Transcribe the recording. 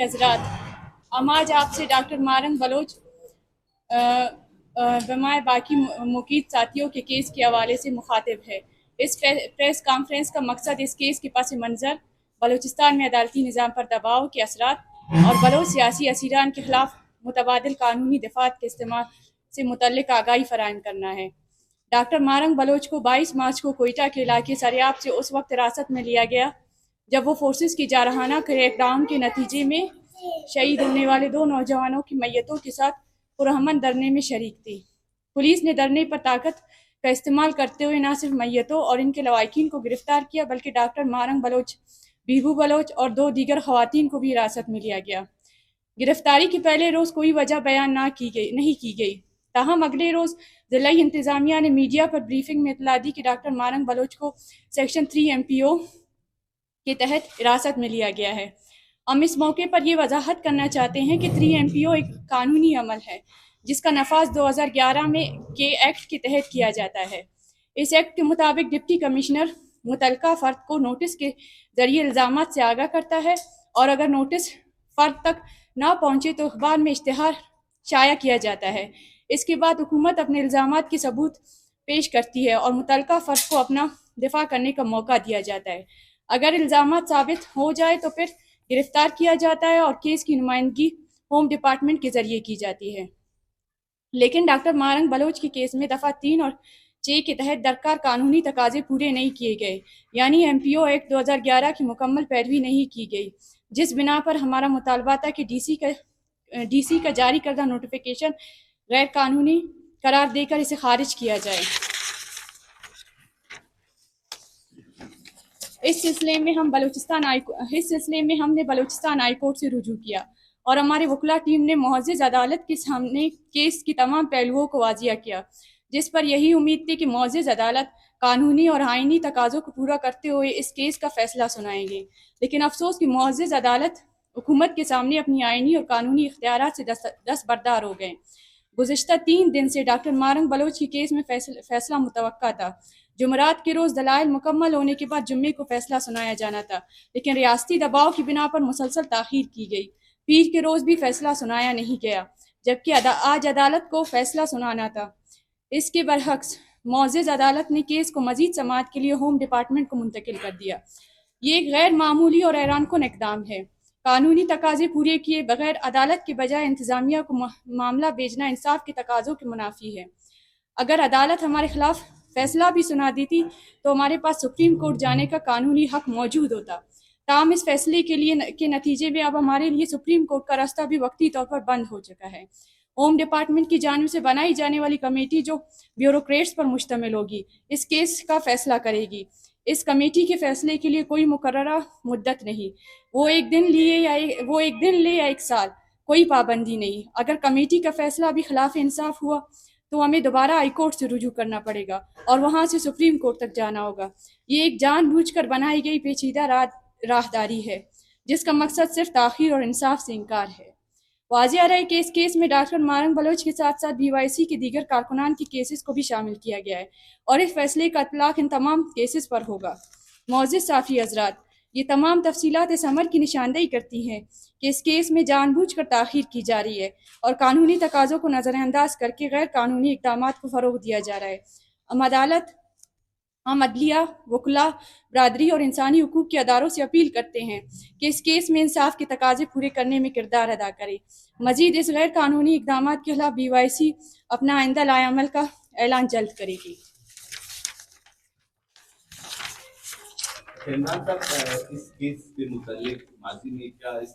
حضرات، ہم آج آپ سے ڈاکٹر مارنگ بلوچ بمائے باقی مقید ساتھیوں کے کیس کے حوالے سے مخاطب ہے۔ اس پریس کانفرنس کا مقصد اس کیس کے پس منظر، بلوچستان میں عدالتی نظام پر دباؤ کے اثرات اور بلوچ سیاسی اسیران کے خلاف متبادل قانونی دفاعات کے استعمال سے متعلق آگاہی فراہم کرنا ہے۔ ڈاکٹر مارنگ بلوچ کو 22 مارچ کو کوئٹہ کے علاقے سریاب سے اس وقت حراست میں لیا گیا جب وہ فورسز کی جارحانہ کریک ڈاؤن کے نتیجے میں شہید ہونے والے 2 نوجوانوں کی میتوں کے ساتھ پرامن دھرنے میں شریک تھی۔ پولیس نے دھرنے پر طاقت کا استعمال کرتے ہوئے نہ صرف میتوں اور ان کے لواحقین کو گرفتار کیا بلکہ ڈاکٹر مارنگ بلوچ، بیبو بلوچ اور 2 دیگر خواتین کو بھی حراست میں لیا گیا۔ گرفتاری کے پہلے روز کوئی وجہ بیان نہیں کی گئی، تاہم اگلے روز ضلعی انتظامیہ نے میڈیا پر بریفنگ میں اطلاع دی کہ ڈاکٹر مارنگ بلوچ کو سیکشن 3 MPO کے تحت حراست میں لیا گیا ہے۔ ہم اس موقع پر یہ وضاحت کرنا چاہتے ہیں کہ 3 MPO ایک قانونی عمل ہے جس کا نفاذ 2011 میں کے ایکٹ کے تحت کیا جاتا ہے۔ اس ایکٹ کے مطابق ڈپٹی کمشنر متعلقہ فرد کو نوٹس کے ذریعے الزامات سے آگاہ کرتا ہے، اور اگر نوٹس فرد تک نہ پہنچے تو اخبار میں اشتہار شائع کیا جاتا ہے۔ اس کے بعد حکومت اپنے الزامات کے ثبوت پیش کرتی ہے اور متعلقہ فرد کو اپنا دفاع کرنے کا موقع دیا جاتا ہے۔ اگر الزامات ثابت ہو جائے تو پھر گرفتار کیا جاتا ہے اور کیس کی نمائندگی ہوم ڈپارٹمنٹ کے ذریعے کی جاتی ہے۔ لیکن ڈاکٹر مارنگ بلوچ کے کیس میں دفعہ 3 اور 6 کے تحت درکار قانونی تقاضے پورے نہیں کیے گئے، یعنی MPO ایکٹ 2011 کی مکمل پیروی نہیں کی گئی، جس بنا پر ہمارا مطالبہ تھا کہ ڈی سی کا جاری کردہ نوٹیفیکیشن غیر قانونی قرار دے کر اسے خارج کیا جائے۔ اس سلسلے میں ہم نے بلوچستان ہائی کورٹ سے رجوع کیا اور ہمارے وکلاء ٹیم نے معزز عدالت کے سامنے کیس کی تمام پہلوؤں کو واضح کیا، جس پر یہی امید تھی کہ معزز عدالت قانونی اور آئینی تقاضوں کو پورا کرتے ہوئے اس کیس کا فیصلہ سنائیں گے۔ لیکن افسوس کہ معزز عدالت حکومت کے سامنے اپنی آئینی اور قانونی اختیارات سے دستبردار ہو گئے۔ گزشتہ 3 دن سے ڈاکٹر مارنگ بلوچ کی کیس میں فیصلہ متوقع تھا۔ جمعرات کے روز دلائل مکمل ہونے کے بعد جمعے کو فیصلہ سنایا جانا تھا، لیکن ریاستی دباؤ کی بنا پر مسلسل تاخیر کی گئی۔ پیر کے روز بھی فیصلہ سنایا نہیں گیا، جبکہ آج عدالت کو فیصلہ سنانا تھا۔ اس کے برعکس معزز عدالت نے کیس کو مزید سماعت کے لیے ہوم ڈپارٹمنٹ کو منتقل کر دیا۔ یہ ایک غیر معمولی اور حیران کن اقدام ہے۔ قانونی تقاضے پورے کیے بغیر عدالت کے بجائے انتظامیہ کو معاملہ بھیجنا انصاف کے تقاضوں کے منافی ہے۔ اگر عدالت ہمارے خلاف فیصلہ بھی سنا دیتی تو ہمارے پاس سپریم کورٹ جانے کا قانونی حق موجود ہوتا۔ تاہم اس فیصلے کے نتیجے میں اب ہمارے لیے سپریم کورٹ کا راستہ بھی وقتی طور پر بند ہو چکا ہے۔ ہوم ڈپارٹمنٹ کی جانب سے بنائی جانے والی کمیٹی جو بیوروکریٹس پر مشتمل ہوگی، اس کیس کا فیصلہ کرے گی۔ اس کمیٹی کے فیصلے کے لیے کوئی مقررہ مدت نہیں، وہ ایک دن لے یا 1 سال، کوئی پابندی نہیں۔ اگر کمیٹی کا فیصلہ بھی خلاف انصاف ہوا تو ہمیں دوبارہ ہائی کورٹ سے رجوع کرنا پڑے گا اور وہاں سے سپریم کورٹ تک جانا ہوگا۔ یہ ایک جان بوجھ کر بنائی گئی پیچیدہ راہداری ہے جس کا مقصد صرف تاخیر اور انصاف سے انکار ہے۔ واضح رہے کہ اس کیس میں ڈاکٹر مارنگ بلوچ کے ساتھ ساتھ BYC کے دیگر کارکنان کی کیسز کو بھی شامل کیا گیا ہے اور اس فیصلے کا اطلاق ان تمام کیسز پر ہوگا۔ معزز صحافی حضرات، یہ تمام تفصیلات اس امر کی نشاندہی کرتی ہیں کہ اس کیس میں جان بوجھ کر تاخیر کی جا رہی ہے اور قانونی تقاضوں کو نظر انداز کر کے غیر قانونی اقدامات کو فروغ دیا جا رہا ہے۔ ہم عدلیہ، وکلاء برادری اور انسانی حقوق کے اداروں سے اپیل کرتے ہیں کہ اس کیس میں انصاف کے تقاضے پورے کرنے میں کردار ادا کرے۔ مزید اس غیر قانونی اقدامات کے خلاف BYC اپنا آئندہ لائحہ عمل کا اعلان جلد کرے گی۔ عمران صاحب، اس کیس کے متعلق ماضی میں کیا اس